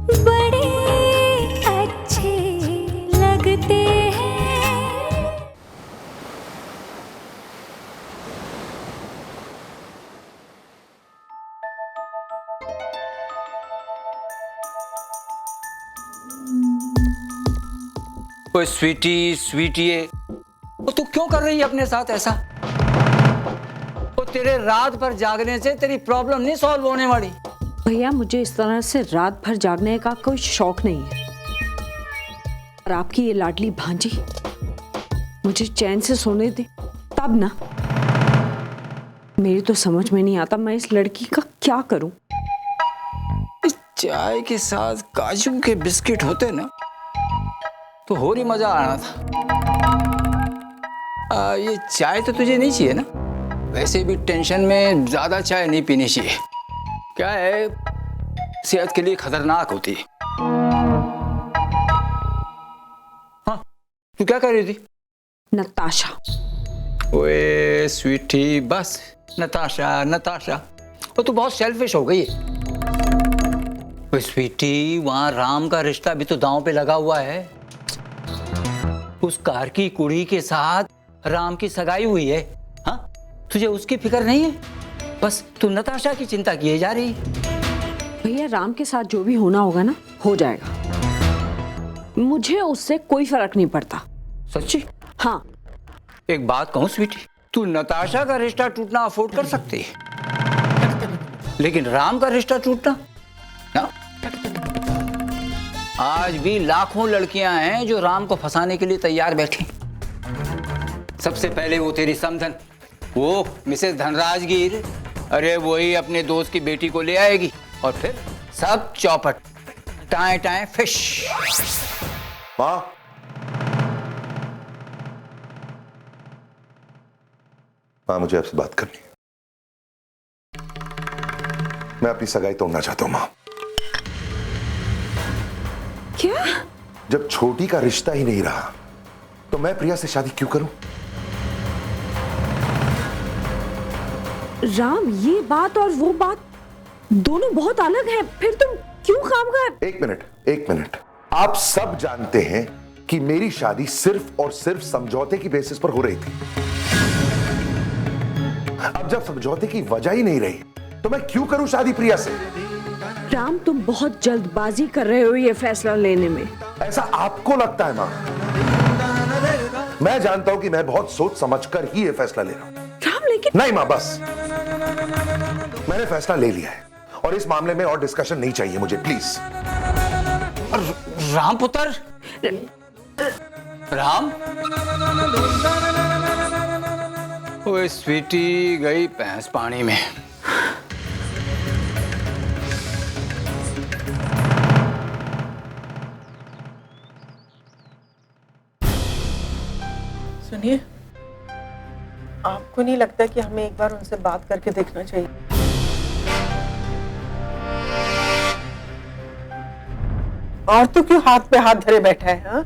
बड़े अच्छे लगते हैं। ओए स्वीटी स्वीटी, तो तू क्यों कर रही है अपने साथ ऐसा? तो तेरे रात भर जागने से तेरी प्रॉब्लम नहीं सॉल्व होने वाली। भैया मुझे इस तरह से रात भर जागने का कोई शौक नहीं है, और आपकी ये लाडली भांजी मुझे चैन से सोने दे तब ना। मेरी तो समझ में नहीं आता मैं इस लड़की का क्या करूं। चाय के साथ काजू के बिस्किट होते ना तो और ही मजा आना था। ये चाय तो तुझे नहीं चाहिए ना? वैसे भी टेंशन में ज्यादा चाय नहीं पीनी चाहिए, क्या है सेहत के लिए खतरनाक होती है। हाँ, तू क्या कर रही थी? नताशा। ओए स्वीटी, बस नताशा नताशा, और तू बहुत सेल्फिश हो गई है। ओए स्वीटी, वहां राम का रिश्ता भी तो दांव पे लगा हुआ है। उस कार की कुड़ी के साथ राम की सगाई हुई है। हाँ, तुझे उसकी फिक्र नहीं है? बस तू नताशा की चिंता किए जा रही। भैया राम के साथ जो भी होना होगा ना हो जाएगा, मुझे उससे कोई फर्क नहीं पड़ता। सच्ची? हाँ। एक बात कहूं स्वीटी, तू नताशा का रिश्ता टूटना अफोर्ड कर सकती है, लेकिन राम का रिश्ता टूटना ना। आज भी लाखों लड़कियां हैं जो राम को फंसाने के लिए तैयार बैठी। सबसे पहले वो तेरी समधन, वो मिसेस धनराजगीर, अरे वही अपने दोस्त की बेटी को ले आएगी और फिर सब चौपट, टाए टाए फिश। माँ, माँ मुझे आपसे बात करनी है। मैं अपनी सगाई तोड़ना चाहता हूँ माँ। क्या? जब छोटी का रिश्ता ही नहीं रहा तो मैं प्रिया से शादी क्यों करूं? राम, ये बात और वो बात दोनों बहुत अलग है, फिर तुम क्यों काम कर? एक मिनट। आप सब जानते हैं कि मेरी शादी सिर्फ और सिर्फ समझौते की बेसिस पर हो रही थी। अब जब समझौते की वजह ही नहीं रही तो मैं क्यों करूं शादी प्रिया से? राम, तुम बहुत जल्दबाजी कर रहे हो ये फैसला लेने में। ऐसा आपको लगता है मां? मैं जानता हूं कि मैं बहुत सोच समझकर ही ये फैसला ले रहा हूं। राम, लेकिन नहीं मां, बस मैंने फैसला ले लिया है और इस मामले में और डिस्कशन नहीं चाहिए मुझे, प्लीज। राम पुत्र, राम। ओए स्वीटी, गई भैंस पानी में। सुनिए, आपको नहीं लगता कि हमें एक बार उनसे बात करके देखना चाहिए? और तो क्यों हाथ पे हाथ धरे बैठा है? हाँ,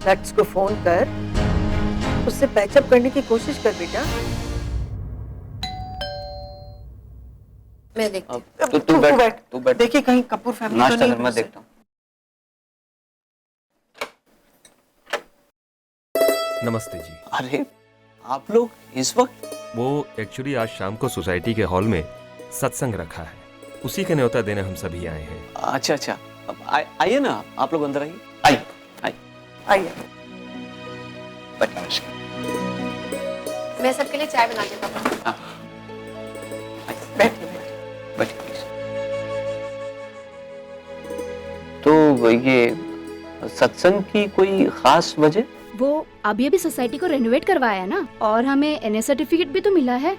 लट्स को फोन कर, उससे पैचअप करने की कोशिश कर बेटा। मैं देखती हूँ। तू बैठ। देखिए कहीं कपूर फैमिली तो नहीं। मैं देखता हूँ। नमस्ते जी। अरे आप लोग इस वक्त? वो एक्चुअली आज शाम को सोसाइटी के हॉल में सत्संग रखा है, उसी का न्योता देने हम सभी आए हैं। अच्छा, आइए ना, आप लोग अंदर आइए। आइए। मैं सबके लिए चाय बना देता हूँ। बैठिए प्लीज। तो ये सत्संग की कोई खास वजह? वो अभी सोसाइटी को रेनोवेट करवाया है ना, और हमें एनए सर्टिफिकेट भी तो मिला है।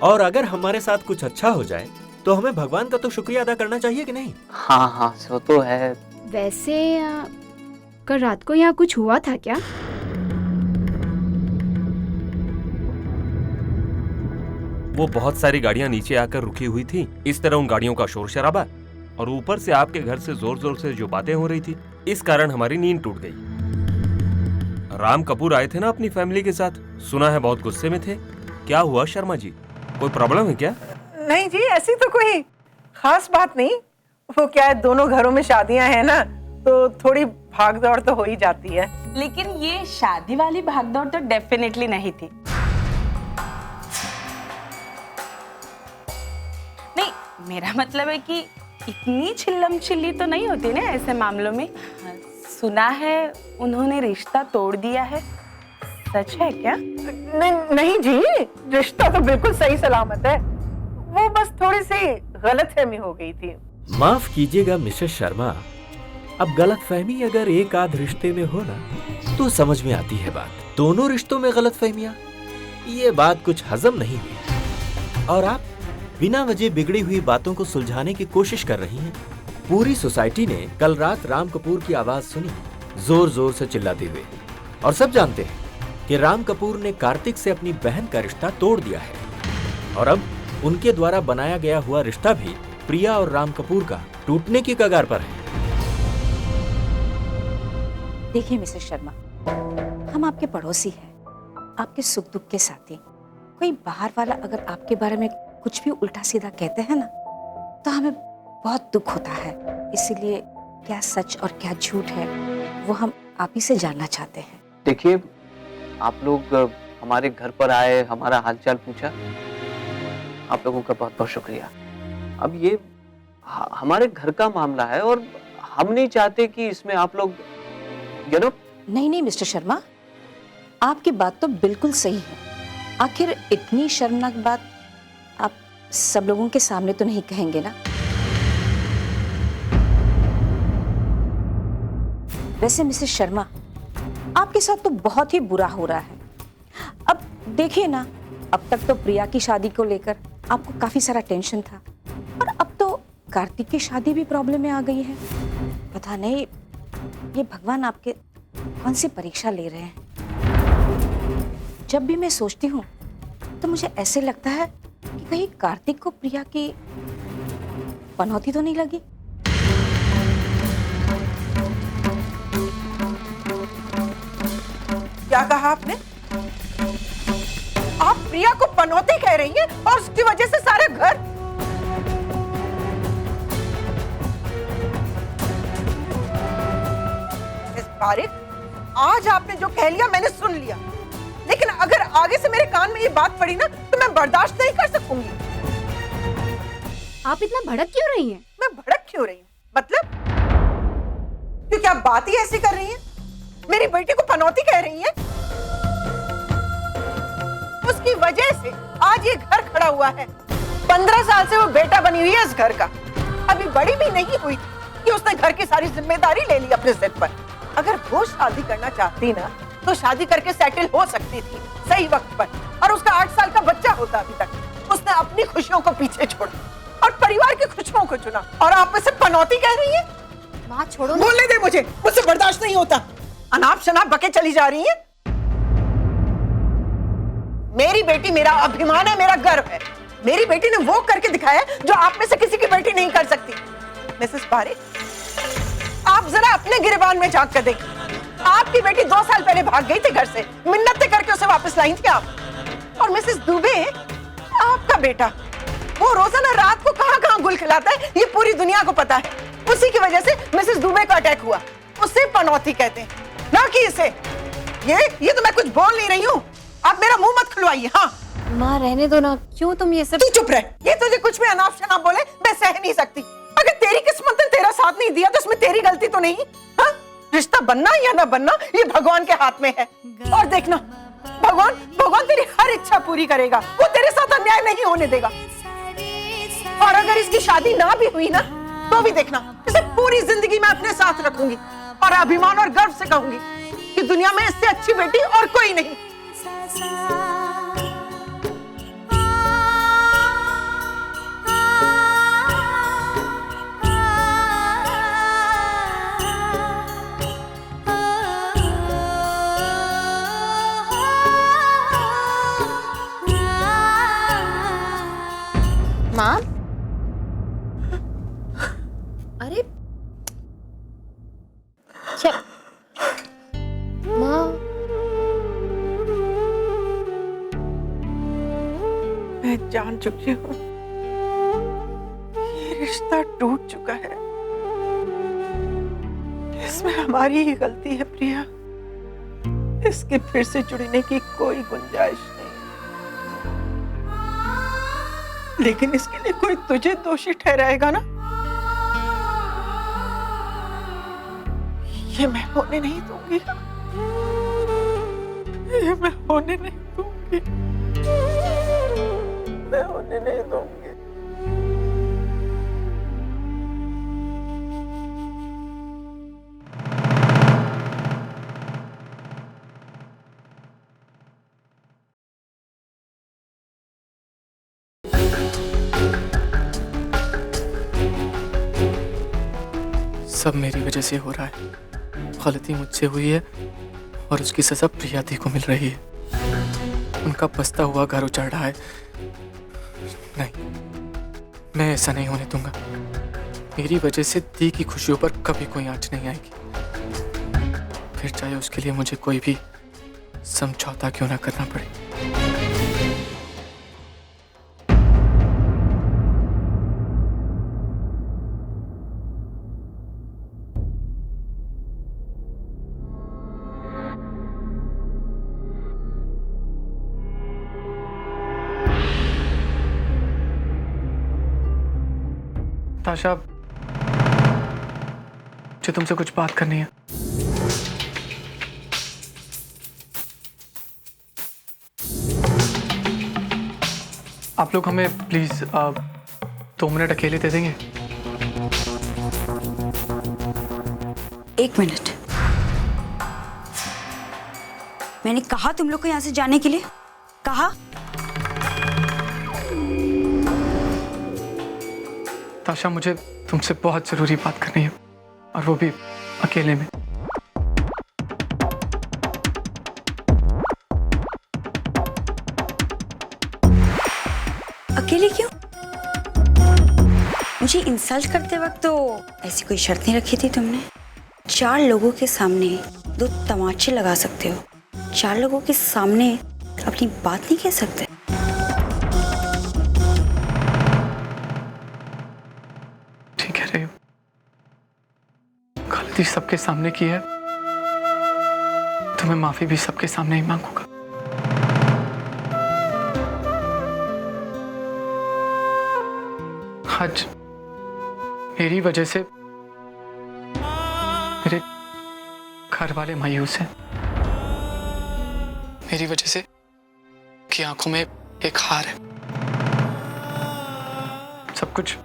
और अगर हमारे साथ कुछ अच्छा हो जाए तो हमें भगवान का तो शुक्रिया अदा करना चाहिए कि नहीं? हाँ, वो तो है। वैसे कल रात को यहाँ कुछ हुआ था क्या? वो बहुत सारी गाड़ियां नीचे आकर रुकी हुई थी, इस तरह उन गाड़ियों का शोर शराबा, और ऊपर से आपके घर से जोर जोर से जो बातें हो रही थी, इस कारण हमारी नींद टूट गई। राम कपूर आए थे ना अपनी फैमिली के साथ, सुना है बहुत गुस्से में थे। क्या हुआ शर्मा जी, कोई प्रॉब्लम है क्या? नहीं जी, ऐसी तो कोई खास बात नहीं। वो क्या है, दोनों घरों में शादियां हैं ना, तो थोड़ी भागदौड़ तो हो ही जाती है। लेकिन ये शादी वाली भागदौड़ तो डेफिनेटली नहीं थी। नहीं, मेरा मतलब है कि इतनी चिल्लम चिल्ली तो नहीं होती ना ऐसे मामलों में। सुना है उन्होंने रिश्ता तोड़ दिया है, सच है क्या? नहीं जी, रिश्ता तो बिल्कुल सही सलामत है। वो बस थोड़ी सी गलतफहमी हो गई थी। माफ कीजिएगा मिसेस शर्मा, अब गलतफहमी अगर एक आध रिश्ते में हो ना तो समझ में आती है बात। दोनों रिश्तों में गलतफहमियां, ये बात कुछ हजम नहीं हुई। और आप बिना वजह बिगड़ी हुई बातों को सुलझाने की कोशिश कर रही हैं। पूरी सोसाइटी ने कल रात राम कपूर की आवाज सुनी, जोर जोर से चिल्लाते हुए, और सब जानते हैं कि राम कपूर ने कार्तिक से अपनी बहन का रिश्ता तोड़ दिया है। और अब उनके द्वारा बनाया गया हुआ रिश्ता भी प्रिया और राम कपूर का टूटने की कगार पर है। देखिए मिसेस शर्मा, हम आपके पड़ोसी हैं, आपके सुख दुख के साथी। कोई बाहर वाला अगर आपके बारे में कुछ भी उल्टा सीधा कहते हैं ना तो हमें बहुत दुख होता है। इसीलिए क्या सच और क्या झूठ है वो हम आप ही से जानना चाहते हैं। देखिए, आप लोग हमारे घर पर आए, हमारा हालचाल पूछा, आप लोगों का बहुत बहुत शुक्रिया। अब ये हमारे घर का मामला है और हम नहीं चाहते कि इसमें आप लोग नहीं मिस्टर शर्मा, आपकी बात तो बिल्कुल सही है। आखिर इतनी शर्मनाक बात आप सब लोगों के सामने तो नहीं कहेंगे ना। वैसे मिसेस शर्मा, आपके साथ तो बहुत ही बुरा हो रहा है। अब देखिए ना, अब तक तो प्रिया की शादी को लेकर आपको काफी सारा टेंशन था, और अब तो कार्तिक की शादी भी प्रॉब्लम में आ गई है। पता नहीं ये भगवान आपके कौन सी परीक्षा ले रहे हैं। जब भी मैं सोचती हूँ तो मुझे ऐसे लगता है कि कहीं कार्तिक को प्रिया की पनौती तो नहीं लगी। क्या कहा आपने? आप प्रिया को पनौती कह रही हैं और उसकी वजह से सारा घर। पारिक, आज आपने जो कह लिया मैंने सुन लिया, लेकिन अगर आगे से मेरे कान में ये बात पड़ी ना तो मैं बर्दाश्त नहीं कर सकूंगी। आप इतना भड़क क्यों रही हैं? मैं भड़क क्यों रही हूँ? मतलब क्योंकि आप बात ही ऐसी कर रही हैं, मेरी बेटी को पनौती कह रही हैं। उसकी वजह से आज ये घर खड़ा हुआ है। 15 साल से वो बेटा बनी हुई है इस घर का, अभी बड़ी भी नहीं हुई कि उसने घर की सारी जिम्मेदारी ले ली अपने सिर पर। अगर वो शादी करना चाहती ना तो शादी करके सेटल हो सकती थी सही वक्त पर, और उसका 8 साल का बच्चा होता अभी तक। उसने अपनी खुशियों को पीछे छोड़ा और परिवार की खुशियों को चुना, और आप इसे पनौती कह रही है? माँ छोड़ो, बोलने दे मुझे, मुझसे बर्दाश्त नहीं होता। अनाप शनाप बके चली जा रही है। मेरी बेटी मेरा अभिमान है, मेरा गर्व है। मेरी बेटी ने वो करके दिखाया जो आप में से किसी की बेटी नहीं कर सकती। मिसेस पारिक, आप जरा अपने गिरबान में झांक कर देखिए। आपकी बेटी 2 साल पहले भाग गई थी घर से, मिन्नतें करके उसे वापस लाई थी आप। और मिसेस दुबे, आपका बेटा, वो रोजाना रात को कहां गुल खिलाता है ये पूरी दुनिया को पता है। उसी की वजह से मिसेस दुबे का अटैक हुआ। उसे पनौती कहते हैं, ना कि इसे। ये तो मैं कुछ बोल नहीं रही हूँ, आप मेरा मुंह मत खुलवाइए। हाँ माँ रहने दो ना, क्यों तुम ये सब। तू चुप रह, ये तुझे कुछ भी अनाप शनाप बोले मैं सह नहीं सकती। अगर तेरी किस्मत ने तेरा साथ नहीं दिया तो इसमें तेरी गलती तो नहीं। हाँ? रिश्ता बनना या ना बनना ये भगवान के हाथ में है। और देखना, भगवान तेरी हर इच्छा पूरी करेगा, वो तेरे साथ अन्याय नहीं होने देगा। और अगर इसकी शादी ना भी हुई ना तो भी देखना, इसे पूरी जिंदगी मैं अपने साथ रखूंगी और अभिमान और गर्व से कहूंगी कि दुनिया में इससे अच्छी बेटी और कोई नहीं। माँ, अरे क्या माँ, मैं जान चुकी हूँ ये रिश्ता टूट चुका है। इसमें हमारी ही गलती है प्रिया। इसके फिर से जुड़ने की कोई गुंजाइश नहीं, लेकिन इसके लिए कोई तुझे दोषी ठहराएगा ना, ये मैं होने नहीं दूंगी, ये मैं होने नहीं दूंगी, मैं होने नहीं दूंगी। सब मेरी वजह से हो रहा है। गलती मुझसे हुई है और उसकी सजा प्रिया दी को मिल रही है। उनका बसता हुआ घर उजड़ रहा है। नहीं, मैं ऐसा नहीं होने दूंगा। मेरी वजह से दी की खुशियों पर कभी कोई आंच नहीं आएगी, फिर चाहे उसके लिए मुझे कोई भी समझौता क्यों ना करना पड़े। ताशा, मुझे तुमसे कुछ बात करनी है। आप लोग हमें प्लीज 2 मिनट अकेले दे देंगे? 1 मिनट। मैंने कहा तुम लोग को यहाँ से जाने के लिए, कहा। ताशा, मुझे तुमसे बहुत जरूरी बात करनी है, और वो भी अकेले में। अकेले क्यों? मुझे इंसल्ट करते वक्त तो ऐसी कोई शर्त नहीं रखी थी तुमने। 4 लोगों के सामने 2 तमाचे लगा सकते हो, 4 लोगों के सामने अपनी बात नहीं कह सकते। गलती सबके सामने की है, तुम्हें माफी भी सबके सामने ही मांगूंगा। आज मेरी वजह से मेरे घर वाले मायूस हैं। मेरी वजह से की आंखों में एक हार है। सब कुछ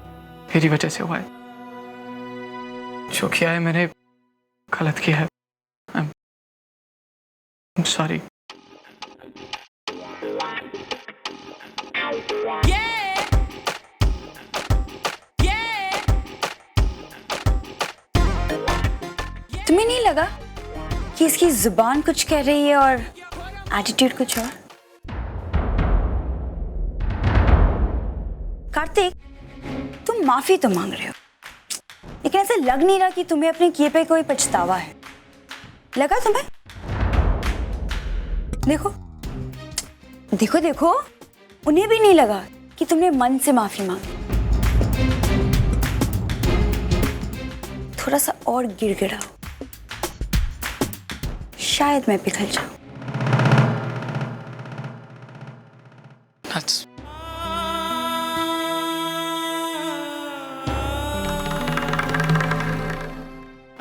मेरी वजह से हुआ है। जो किया है मैंने गलत किया है। I'm sorry. तुम्हें नहीं लगा कि इसकी जुबान कुछ कह रही है और एटीट्यूड कुछ और? कार्तिक, तुम माफी तो मांग रहे हो, लेकिन ऐसा लग नहीं रहा कि तुम्हें अपने किए पे कोई पछतावा है। लगा तुम्हें? देखो देखो देखो, उन्हें भी नहीं लगा कि तुमने मन से माफी मांगी। थोड़ा सा और गिड़गिड़ाओ, शायद मैं पिघल जाऊं।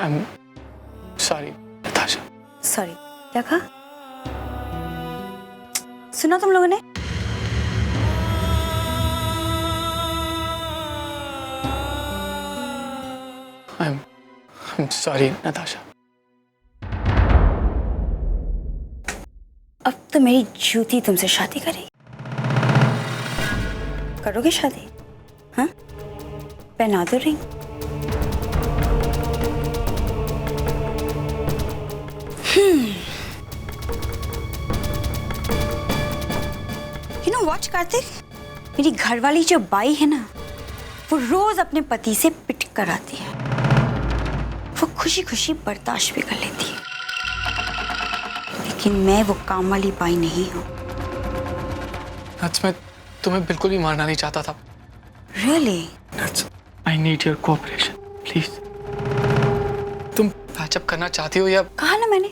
I'm sorry, Natasha. सॉरी। क्या कहा? सुना तुम लोगों ने? I'm sorry, Natasha. अब तो मेरी जूती तुमसे शादी करेगी। करोगे शादी? हाँ? पहना दो ring. You know what, Kartik? मेरी घरवाली जो बाई है ना, वो रोज अपने पति से पिट कर आती है। वो खुशी खुशी बर्दाश्त भी कर लेती है, लेकिन मैं वो काम वाली बाई नहीं हूँ। मैं तुम्हें बिल्कुल भी मारना नहीं चाहता था। Really? I need your cooperation, please. तुम पैचअप करना चाहती हो या? कहा ना मैंने,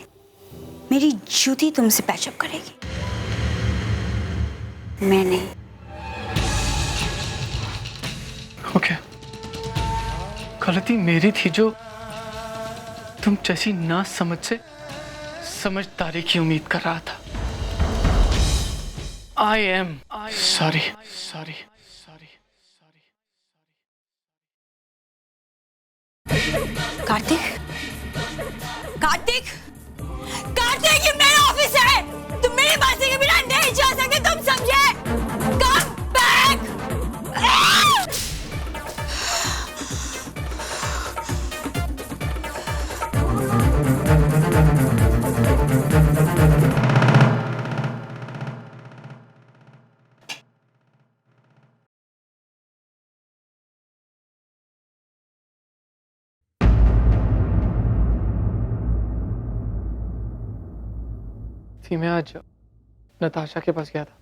मेरी जूती तुमसे पैचअप करेगी, मैं नहीं। ओके, गलती मेरी थी जो तुम जैसी ना समझ से समझदारी की उम्मीद कर रहा था। I am sorry. Kartik, Kartik, Kartik, ये मेरा ऑफिस है। तुम मेरी मर्जी के बिना नहीं जा सकते, तुम समझे? Come back. मैं आज नताशा के पास गया था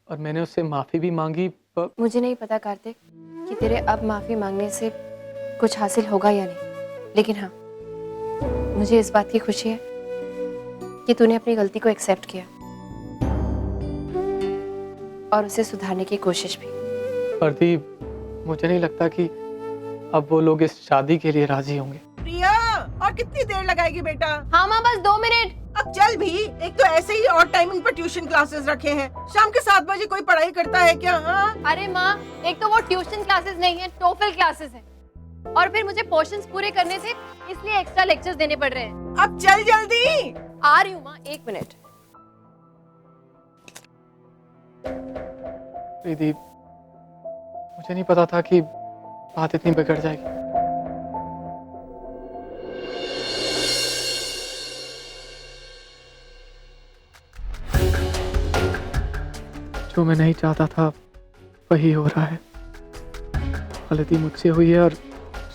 और मैंने उससे माफी भी मांगी, पर मुझे नहीं पता कार्तिक कि तेरे अब माफी मांगने से कुछ हासिल होगा या नहीं, लेकिन हाँ, मुझे इस बात की खुशी है कि तूने अपनी गलती को एक्सेप्ट किया और उसे सुधारने की कोशिश भी। प्रदीप, मुझे नहीं लगता कि अब वो लोग इस शादी के लिए राजी होंगे। प्रिया, और कितनी देर लगाएगी बेटा? हाँ माँ, बस 2 मिनट। अब चल भी, एक तो ऐसे ही और टाइमिंग पर ट्यूशन क्लासेस रखे हैं। शाम के 7 बजे कोई पढ़ाई करता है क्या? हाँ? अरे माँ, एक तो वो ट्यूशन क्लासेस नहीं है, टोफल क्लासेस हैं, और फिर मुझे पोर्शंस पूरे करने थे, इसलिए एक्स्ट्रा लेक्चर्स देने पड़ रहे हैं। अब चल जल्दी। आ रही हूँ माँ, 1 मिनट। प्रदीप, मुझे नहीं पता था कि बात इतनी बिगड़ जाएगी। जो मैं नहीं चाहता था वही हो रहा है। गलती मुझसे हुई है और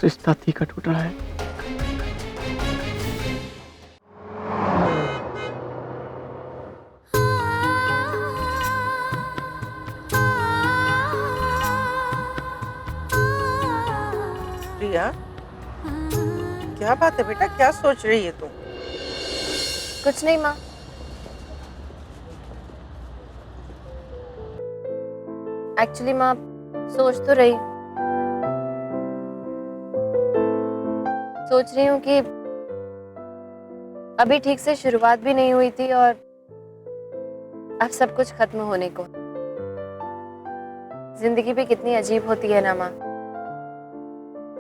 रिश्ता तीखा टूट रहा है। प्रिया, क्या बात है बेटा? क्या सोच रही है तुम? कुछ नहीं माँ। एक्चुअली माँ, सोच तो रही हूँ कि अभी ठीक से शुरुआत भी नहीं हुई थी और अब सब कुछ खत्म होने को। जिंदगी भी कितनी अजीब होती है ना माँ।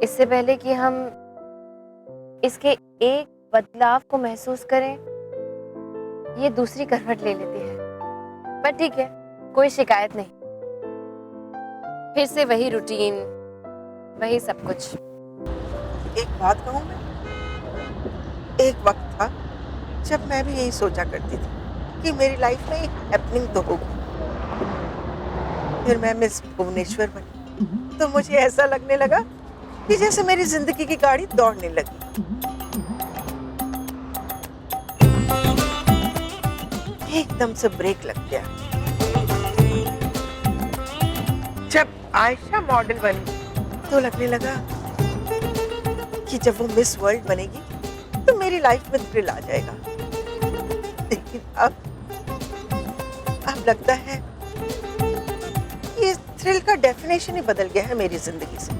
इससे पहले कि हम इसके एक बदलाव को महसूस करें, ये दूसरी करवट ले लेती है। पर ठीक है, कोई शिकायत नहीं। फिर से वही रूटीन, वही सब कुछ। एक बात कहूँ मैं, एक वक्त था जब मैं भी यही सोचा करती थी कि मेरी लाइफ में एक हैपनिंग तो होगी। फिर मैं मिस भुवनेश्वर बनी तो मुझे ऐसा लगने लगा कि जैसे मेरी जिंदगी की गाड़ी दौड़ने लगी। एकदम से ब्रेक लग गया। जब आयशा मॉडल बनी तो लगने लगा कि जब वो मिस वर्ल्ड बनेगी तो मेरी लाइफ में थ्रिल आ जाएगा। लेकिन अब लगता है ये थ्रिल का डेफिनेशन ही बदल गया है मेरी जिंदगी से।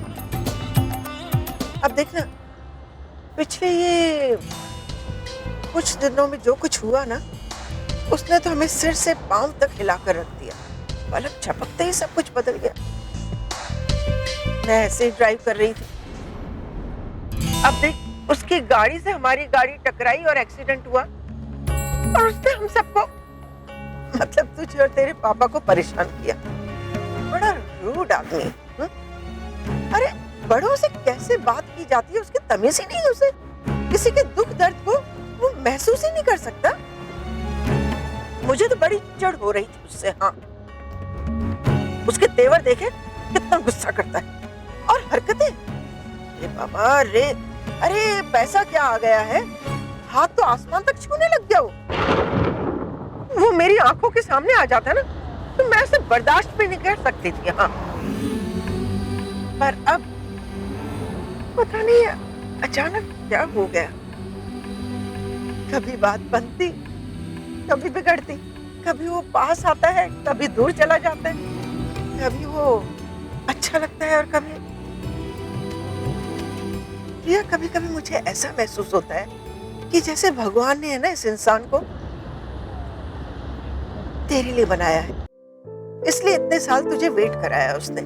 अब देखना, पिछले ये कुछ दिनों में जो कुछ हुआ ना, उसने तो हमें सिर से पांव तक हिलाकर रख दिया। पलक झपकते ही सब कुछ बदल गया। मैं ऐसे ही ड्राइव कर रही थी, अब देख, उसकी गाड़ी से हमारी गाड़ी टकराई और एक्सीडेंट हुआ और उसने हम सबको, मतलब तुझे और तेरे पापा को परेशान किया। बड़ा रूड आदमी। अरे बड़ों से कैसे बात की जाती है, उसकी तमीज ही नहीं है उसे। किसी के दुख दर्द को वो महसूस ही नहीं कर सकता। मुझे तो बड़ी चिढ़ हो रही थी उससे। हाँ, उसके तेवर देखे कितना गुस्सा करता है और हरकतें। अरे बाबा रे, अरे पैसा क्या आ गया है, हाथ तो आसमान तक छूने लग गया। वो मेरी आंखों के सामने आ जाता ना तो मैं उसे बर्दाश्त भी नहीं कर सकती थी। हाँ, पर अब पता नहीं अचानक क्या हो गया? कभी बात बनती, कभी बिगड़ती, कभी वो पास आता है, कभी दूर चला जाता है, कभी वो अच्छा लगता है और कभी प्रिया, कभी कभी मुझे ऐसा महसूस होता है कि जैसे भगवान ने है ना इस इंसान को तेरे लिए बनाया है, इसलिए इतने साल तुझे वेट कराया उसने।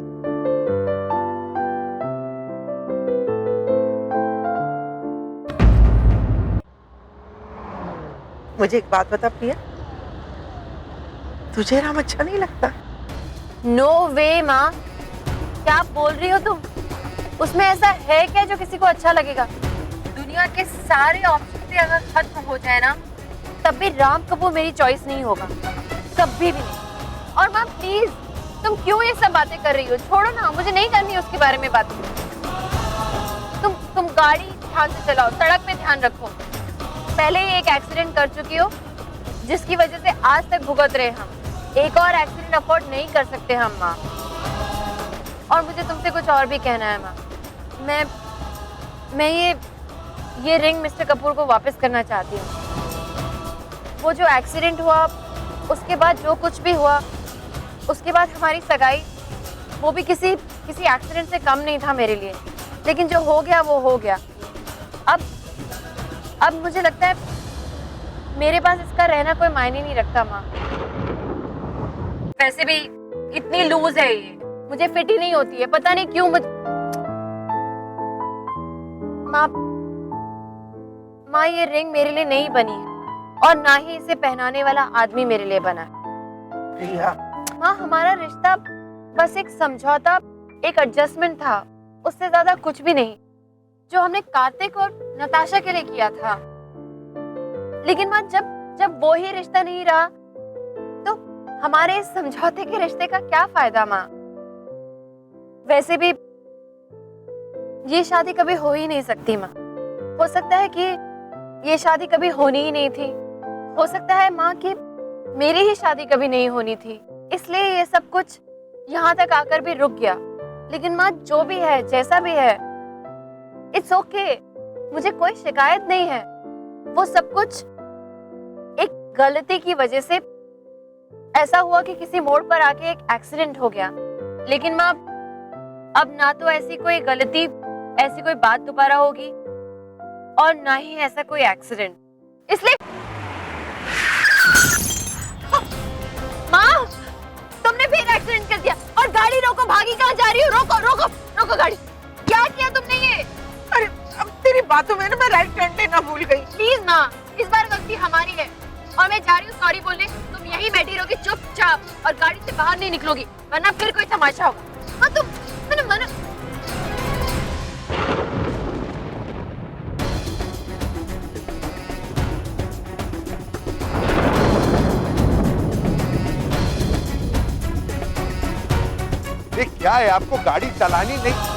मुझे एक बात बता प्रिया, तुझे राम अच्छा नहीं लगता? नो वे माँ, क्या बोल रही हो तुम? उसमें ऐसा है क्या जो किसी को अच्छा लगेगा? दुनिया के सारे ऑप्शन अगर खत्म हो जाए ना, तब भी राम कपूर मेरी चॉइस नहीं होगा, कभी भी नहीं। और माँ प्लीज, तुम क्यों ये सब बातें कर रही हो? छोड़ो ना, मुझे नहीं करनी उसके बारे में बात। तुम गाड़ी ध्यान से चलाओ, सड़क पे ध्यान रखो। पहले ही एक एक्सीडेंट कर चुकी हो जिसकी वजह से आज तक भुगत रहे हम। एक और एक्सीडेंट अफोर्ड नहीं कर सकते हम माँ। और मुझे तुमसे कुछ और भी कहना है माँ। मैं ये रिंग मिस्टर कपूर को वापस करना चाहती हूँ। वो जो एक्सीडेंट हुआ, उसके बाद जो कुछ भी हुआ, उसके बाद हमारी सगाई, वो भी किसी एक्सीडेंट से कम नहीं था मेरे लिए। लेकिन जो हो गया वो हो गया। अब मुझे लगता है मेरे पास इसका रहना कोई मायने नहीं रखता माँ। वैसे भी कितनी लूज है ये, मुझे फिट ही नहीं होती है, पता नहीं क्यों। माँ ये रिंग मेरे लिए नहीं बनी है और ना ही इसे पहनाने वाला आदमी मेरे लिए बना है। प्रिया, माँ हमारा रिश्ता बस एक समझौता, एक एडजस्टमेंट था, उससे ज्यादा कुछ भी नहीं, जो हमने कार्तिक और नताशा के लिए किया था। लेकिन माँ जब वो ही रिश्ता नहीं रहा तो हमारे इस समझौते के रिश्ते का क्या फायदा माँ? वैसे भी ये शादी कभी हो ही नहीं सकती माँ। हो सकता है कि ये शादी कभी होनी ही नहीं थी। हो सकता है माँ कि मेरी ही शादी कभी नहीं होनी थी, इसलिए ये सब कुछ यहाँ तक आकर भी रुक गया। लेकिन माँ जो भी है, जैसा भी है, इट्स ओके। मुझे कोई शिकायत नहीं है। वो सब कुछ एक गलती की वजह से ऐसा हुआ कि किसी मोड़ पर आके एक एक्सीडेंट हो गया। लेकिन माँ अब ना तो ऐसी कोई गलती, ऐसी कोई बात दोबारा होगी और ना ही ऐसा कोई एक्सीडेंट। इसलिए माँ, तुमने फिर एक्सीडेंट कर दिया। और गाड़ी रोको, भागी कहाँ जा रही हो? रोको रोको रोको गाड़ी। क्या किया तुमने ये? अरे अब तेरी बातों में ना मैं राइट टर्न लेना भूल गई। प्लीज माँ, इस बार गलती हमारी है और मैं जा रही हूँ सॉरी बोलने। तुम यहीं बैठी रहोगी चुपचाप और गाड़ी से बाहर नहीं निकलोगी, वरना फिर कोई तमाशा होगा। हाँ मैंने मना। ये क्या है, आपको गाड़ी चलानी नहीं?